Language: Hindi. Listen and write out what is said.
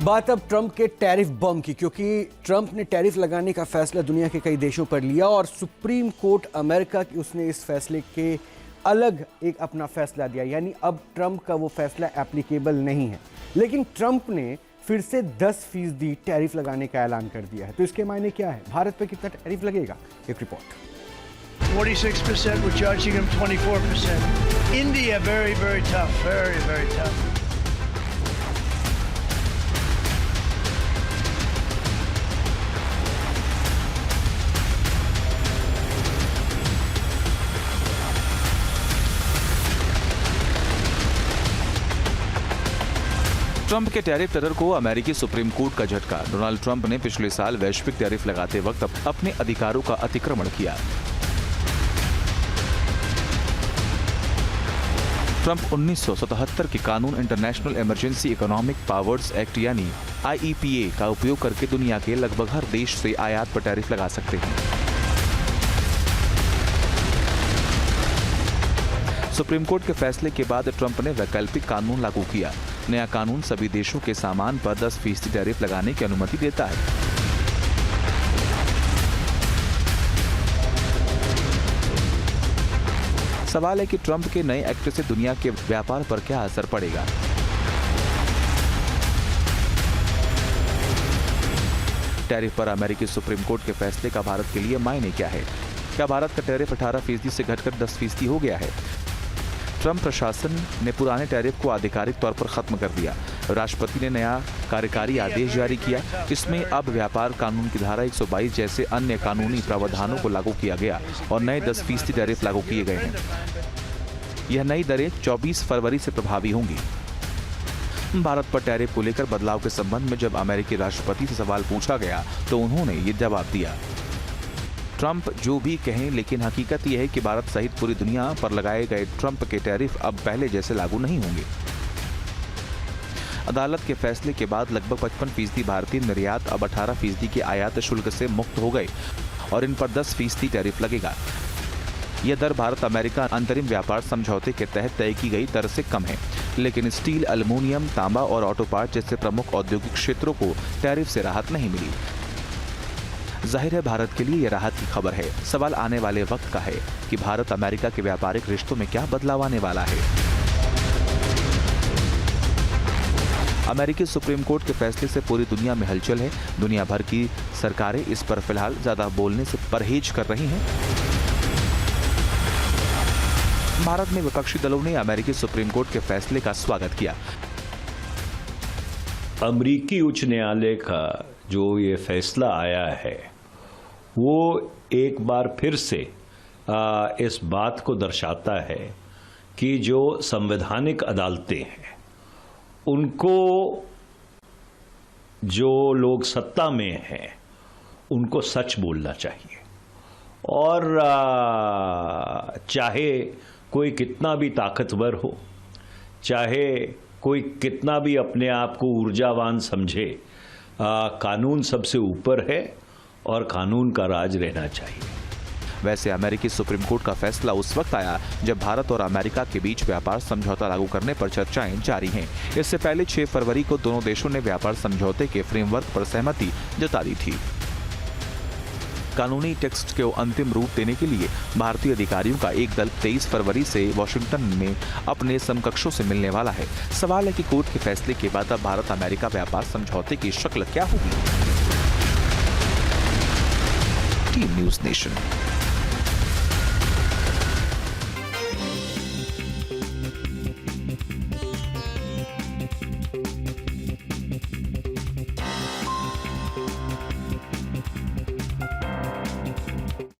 बात अब ट्रंप के टैरिफ बम की, क्योंकि ट्रंप ने टैरिफ लगाने का फैसला दुनिया के कई देशों पर लिया और सुप्रीम कोर्ट अमेरिका की उसने इस फैसले के अलग एक अपना फैसला दिया। यानी अब ट्रंप का वो फैसला एप्लीकेबल नहीं है। लेकिन ट्रंप ने फिर से 10% टैरिफ लगाने का ऐलान कर दिया है। तो इसके मायने क्या है? भारत पर कितना टैरिफ लगेगा? एक report. 46%, we're charging them 24%. India, very, very tough, very, very tough. Trump के टैरिफ टेरर को अमेरिकी सुप्रीम कोर्ट का झटका। डोनाल्ड ट्रंप ने पिछले साल वैश्विक टैरिफ लगाते वक्त अपने अधिकारों का अतिक्रमण किया। ट्रंप 1977 के कानून international emergency economic powers act यानी IEPA का उपयोग करके दुनिया के लगभग हर देश से आयात पर टैरिफ लगा सकते हैं। सुप्रीम कोर्ट के फैसले के बाद ट्रंप ने वैकल्पिक कानून लागू किया। नया कानून सभी देशों के सामान पर 10% टैरिफ लगाने की अनुमति देता है। सवाल है कि ट्रंप के नए एक्ट से दुनिया के व्यापार पर क्या असर पड़ेगा। टैरिफ पर अमेरिकी सुप्रीम कोर्ट के फैसले का भारत के लिए मायने क्या है? क्या भारत का टैरिफ 18% से घटकर 10% हो गया है? ट्रंप प्रशासन ने पुराने टैरिफ को आधिकारिक तौर पर खत्म कर दिया। राष्ट्रपति ने नया कार्यकारी आदेश जारी किया। इसमें अब व्यापार कानून की धारा 122 जैसे अन्य कानूनी प्रावधानों को लागू किया गया और नए 10% टैरिफ लागू किए गए हैं। यह नई दरें 24 फरवरी से प्रभावी होंगी। भारत पर टैरिफ को लेकर बदलाव के संबंध में जब अमेरिकी राष्ट्रपति से सवाल पूछा गया तो उन्होंने ये जवाब दिया। ट्रंप जो भी कहें, लेकिन हकीकत यह है कि भारत सहित पूरी दुनिया पर लगाए गए ट्रंप के टैरिफ अब पहले जैसे लागू नहीं होंगे। अदालत के फैसले के बाद लगभग 55% भारतीय निर्यात अब 18% के आयात शुल्क से मुक्त हो गए और इन पर 10% टैरिफ लगेगा। यह दर भारत अमेरिका अंतरिम व्यापार समझौते के तहत तय की गई दर से कम है, लेकिन स्टील, एल्युमिनियम, तांबा और ऑटो पार्ट जैसे प्रमुख औद्योगिक क्षेत्रों को टैरिफ से राहत नहीं मिली। जाहिर है भारत के लिए यह राहत की खबर है। सवाल आने वाले वक्त का है कि भारत अमेरिका के व्यापारिक रिश्तों में क्या बदलाव आने वाला है। अमेरिकी सुप्रीम कोर्ट के फैसले से पूरी दुनिया में हलचल है। दुनिया भर की सरकारें इस पर फिलहाल ज्यादा बोलने से परहेज कर रही हैं। भारत में विपक्षी दलों ने अमेरिकी सुप्रीम कोर्ट के फैसले का स्वागत किया। अमेरिकी उच्च न्यायालय का जो ये फैसला आया है वो एक बार फिर से इस बात को दर्शाता है कि जो संवैधानिक अदालतें हैं उनको जो लोग सत्ता में हैं उनको सच बोलना चाहिए और चाहे कोई कितना भी ताकतवर हो, चाहे कोई कितना भी अपने आप को ऊर्जावान समझे, कानून सबसे ऊपर है और कानून का राज रहना चाहिए। वैसे अमेरिकी सुप्रीम कोर्ट का फैसला उस वक्त आया जब भारत और अमेरिका के बीच व्यापार समझौता लागू करने पर चर्चाएं जारी हैं। इससे पहले 6 फरवरी को दोनों देशों ने व्यापार समझौते के फ्रेमवर्क पर सहमति जता दी थी। कानूनी टेक्स्ट को अंतिम रूप देने के लिए भारतीय अधिकारियों का एक दल 23 फरवरी से वॉशिंगटन में अपने समकक्षों से मिलने वाला है। सवाल है कि कोर्ट के फैसले के बाद अब भारत अमेरिका व्यापार समझौते की शक्ल क्या होगी। Team news nation.